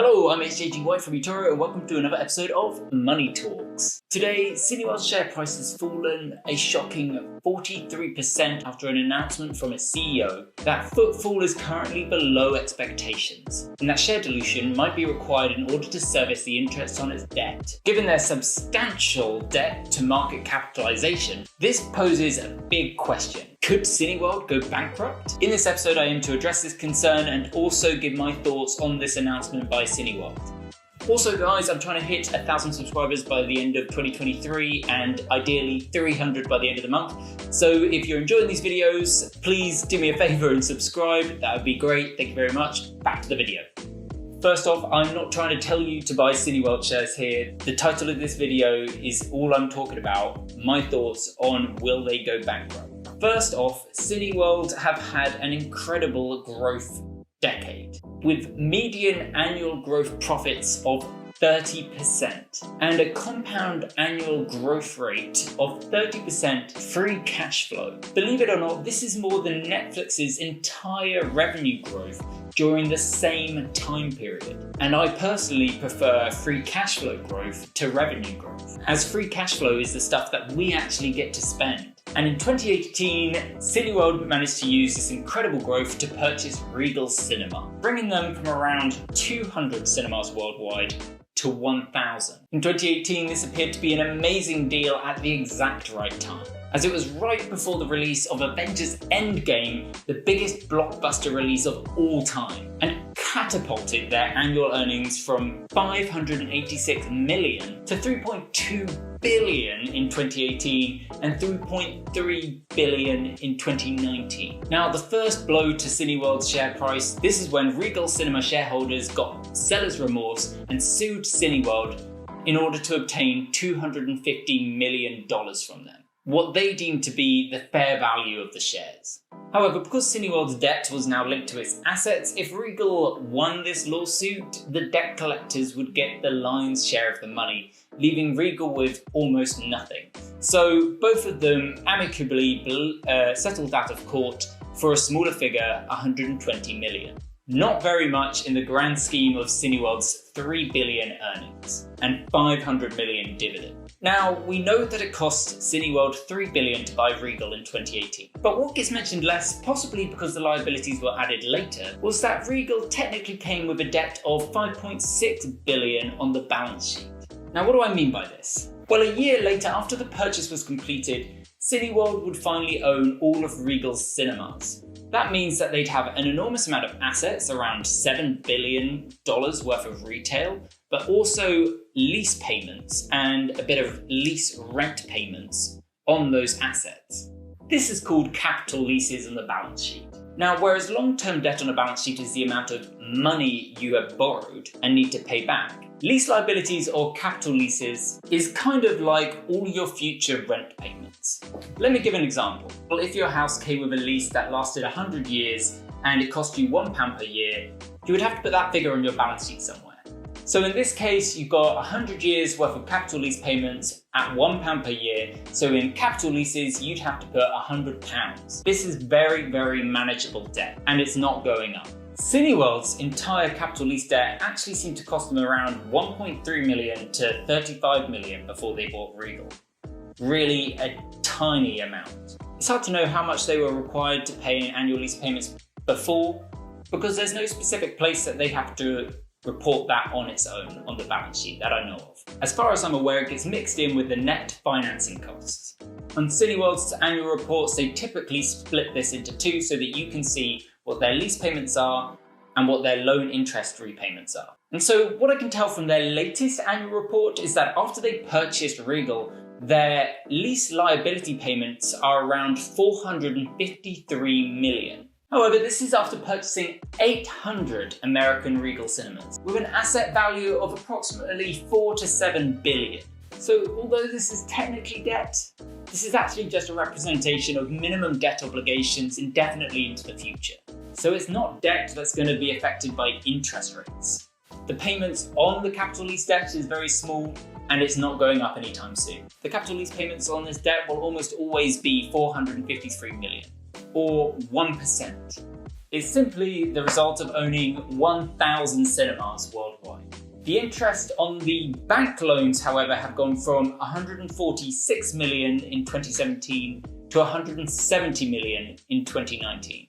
Hello, I'm HJG White from eToro and welcome to another episode of Money Talks. Today, CINE's share price has fallen a shocking 43% after an announcement from its CEO that footfall is currently below expectations and that share dilution might be required in order to service the interest on its debt. Given their substantial debt to market capitalization, this poses a big question. Could Cineworld go bankrupt? In this episode, I aim to address this concern and also give my thoughts on this announcement by Cineworld. Also guys, I'm trying to hit 1,000 subscribers by the end of 2023 and ideally 300 by the end of the month. So if you're enjoying these videos, please do me a favor and subscribe. That would be great. Thank you very much. Back to the video. First off, I'm not trying to tell you to buy Cineworld shares here. The title of this video is all I'm talking about, my thoughts on will they go bankrupt. First off, Cineworld have had an incredible growth decade, with median annual growth profits of 30% and a compound annual growth rate of 30% free cash flow. Believe it or not, this is more than Netflix's entire revenue growth during the same time period. And I personally prefer free cash flow growth to revenue growth, as free cash flow is the stuff that we actually get to spend. And in 2018, Cineworld managed to use this incredible growth to purchase Regal Cinema, bringing them from around 200 cinemas worldwide to 1,000. In 2018, this appeared to be an amazing deal at the exact right time, as it was right before the release of Avengers Endgame, the biggest blockbuster release of all time, and catapulted their annual earnings from 586 million to 3.2 billion in 2018 and 3.3 billion in 2019. Now, the first blow to Cineworld's share price, this is when Regal Cinema shareholders got seller's remorse and sued Cineworld in order to obtain $250 million from them, what they deemed to be the fair value of the shares. However, because Cineworld's debt was now linked to its assets, if Regal won this lawsuit, the debt collectors would get the lion's share of the money, leaving Regal with almost nothing. So both of them amicably settled out of court for a smaller figure, 120 million. Not very much in the grand scheme of Cineworld's 3 billion earnings and 500 million dividend. Now, we know that it cost Cineworld 3 billion to buy Regal in 2018. But what gets mentioned less, possibly because the liabilities were added later, was that Regal technically came with a debt of 5.6 billion on the balance sheet. Now, what do I mean by this? Well, a year later, after the purchase was completed, Cineworld would finally own all of Regal's cinemas. That means that they'd have an enormous amount of assets, around $7 billion worth of retail, but also lease payments and a bit of lease rent payments on those assets. This is called capital leases on the balance sheet. Now, whereas long-term debt on a balance sheet is the amount of money you have borrowed and need to pay back, lease liabilities or capital leases is kind of like all your future rent payments. Let me give an example. Well, if your house came with a lease that lasted 100 years and it cost you £1 per year, you would have to put that figure on your balance sheet somewhere. So in this case, you've got 100 years worth of capital lease payments at £1 per year. So in capital leases, you'd have to put £100. This is very, very manageable debt, and it's not going up. Cineworld's entire capital lease debt actually seemed to cost them around 1.3 million to 35 million before they bought Regal. Really a tiny amount. It's hard to know how much they were required to pay in annual lease payments before, because there's no specific place that they have to report that on its own on the balance sheet that I know of. As far as I'm aware, it gets mixed in with the net financing costs. On Cineworld's annual reports, they typically split this into two so that you can see what their lease payments are and what their loan interest repayments are. And so what I can tell from their latest annual report is that after they purchased Regal, their lease liability payments are around 453 million. However, this is after purchasing 800 American Regal cinemas with an asset value of approximately 4 to 7 billion. So although this is technically debt, this is actually just a representation of minimum debt obligations indefinitely into the future. So it's not debt that's going to be affected by interest rates. The payments on the capital lease debt is very small and it's not going up anytime soon. The capital lease payments on this debt will almost always be 453 million, or 1%. is simply the result of owning 1,000 cinemas worldwide. The interest on the bank loans, however, have gone from 146 million in 2017 to 170 million in 2019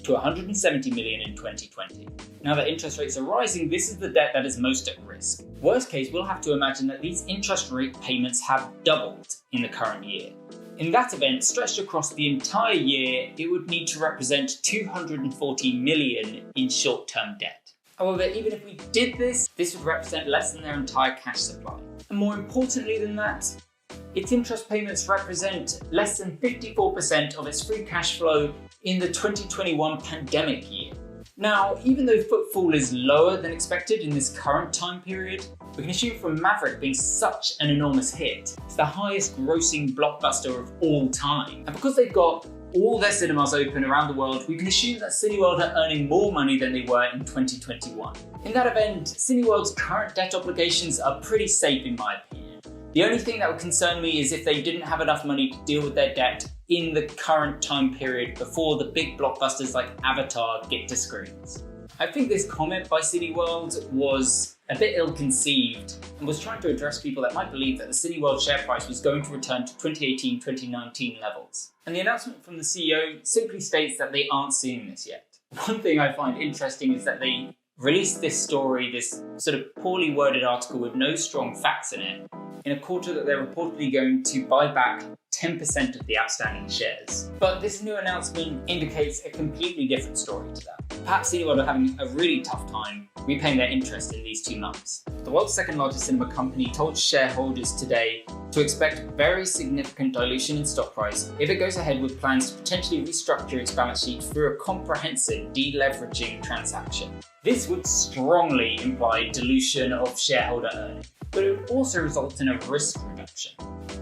to 170 million in 2020. Now that interest rates are rising, this is the debt that is most at risk. Worst case, we'll have to imagine that these interest rate payments have doubled in the current year. In that event, stretched across the entire year, it would need to represent 240 million in short-term debt. However, even if we did this would represent less than their entire cash supply. And more importantly than that, its interest payments represent less than 54% of its free cash flow in the 2021 pandemic year. Now, even though footfall is lower than expected in this current time period, we can assume from Maverick being such an enormous hit, it's the highest grossing blockbuster of all time. And because they've got all their cinemas open around the world, we can assume that Cineworld are earning more money than they were in 2021. In that event, Cineworld's current debt obligations are pretty safe in my opinion. The only thing that would concern me is if they didn't have enough money to deal with their debt in the current time period before the big blockbusters like Avatar get to screens. I think this comment by Cineworld was a bit ill-conceived and was trying to address people that might believe that the Cineworld share price was going to return to 2018-2019 levels. And the announcement from the CEO simply states that they aren't seeing this yet. One thing I find interesting is that they released this story, this sort of poorly worded article with no strong facts in it, in a quarter that they're reportedly going to buy back 10% of the outstanding shares. But this new announcement indicates a completely different story to that. Perhaps Cineworld are having a really tough time repaying their interest in these 2 months. The world's second largest cinema company told shareholders today to expect very significant dilution in stock price if it goes ahead with plans to potentially restructure its balance sheet through a comprehensive deleveraging transaction. This would strongly imply dilution of shareholder earnings, but it would also result in a risk reduction.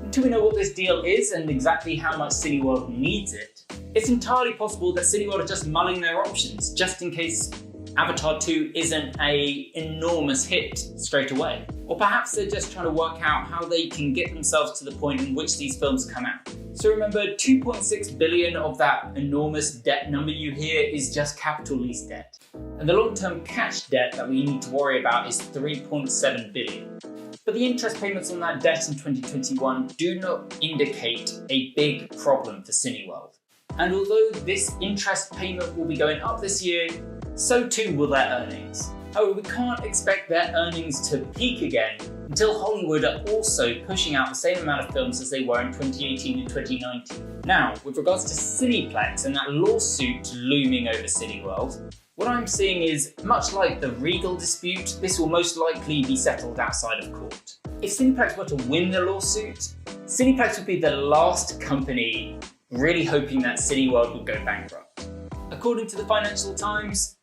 Until we know what this deal is and exactly how much Cineworld needs it, it's entirely possible that Cineworld are just mulling their options, just in case Avatar 2 isn't an enormous hit straight away. Or perhaps they're just trying to work out how they can get themselves to the point in which these films come out. So remember, 2.6 billion of that enormous debt number you hear is just capital lease debt. And the long-term cash debt that we need to worry about is 3.7 billion. But the interest payments on that debt in 2021 do not indicate a big problem for Cineworld. And although this interest payment will be going up this year, so too will their earnings. However, we can't expect their earnings to peak again until Hollywood are also pushing out the same amount of films as they were in 2018 and 2019. Now, with regards to Cineplex and that lawsuit looming over Cineworld, what I'm seeing is, much like the Regal dispute, this will most likely be settled outside of court. If Cineplex were to win the lawsuit, Cineplex would be the last company really hoping that Cineworld would go bankrupt. According to the Financial Times,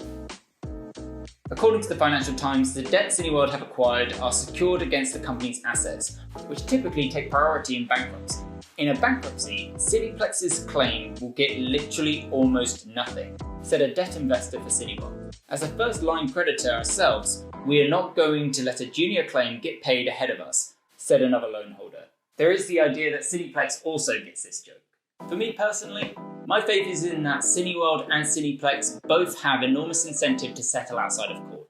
the debt Cineworld have acquired are secured against the company's assets, which typically take priority in bankruptcy. In a bankruptcy, Cineplex's claim will get literally almost nothing, said a debt investor for Cineworld. As a first-line creditor ourselves, we are not going to let a junior claim get paid ahead of us, said another loan holder. There is the idea that Cineplex also gets this joke. For me personally, my faith is in that Cineworld and Cineplex both have enormous incentive to settle outside of court,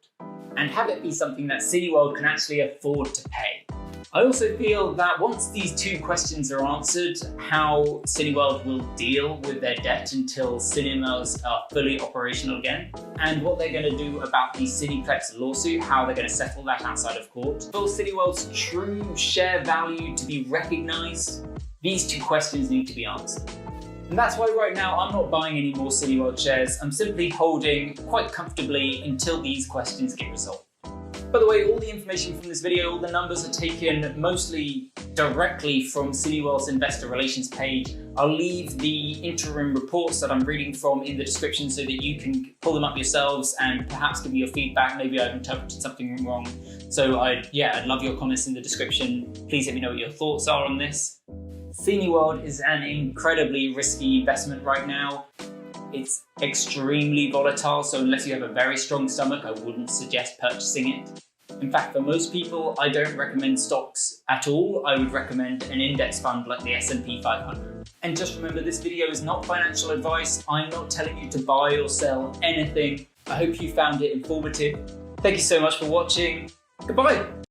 and have it be something that Cineworld can actually afford to pay. I also feel that once these 2 questions are answered, how Cineworld will deal with their debt until cinemas are fully operational again, and what they're going to do about the Cineplex lawsuit, how they're going to settle that outside of court, for Cineworld's true share value to be recognised, these 2 questions need to be answered. And that's why right now I'm not buying any more Cineworld shares, I'm simply holding quite comfortably until these questions get resolved. By the way, all the information from this video, all the numbers are taken mostly directly from Cineworld's investor relations page. I'll leave the interim reports that I'm reading from in the description so that you can pull them up yourselves and perhaps give me your feedback. Maybe I've interpreted something wrong. So I'd love your comments in the description. Please let me know what your thoughts are on this. Cineworld is an incredibly risky investment right now. It's extremely volatile, so unless you have a very strong stomach, I wouldn't suggest purchasing it. In fact, for most people, I don't recommend stocks at all. I would recommend an index fund like the S&P 500. And just remember, this video is not financial advice. I'm not telling you to buy or sell anything. I hope you found it informative. Thank you so much for watching. Goodbye.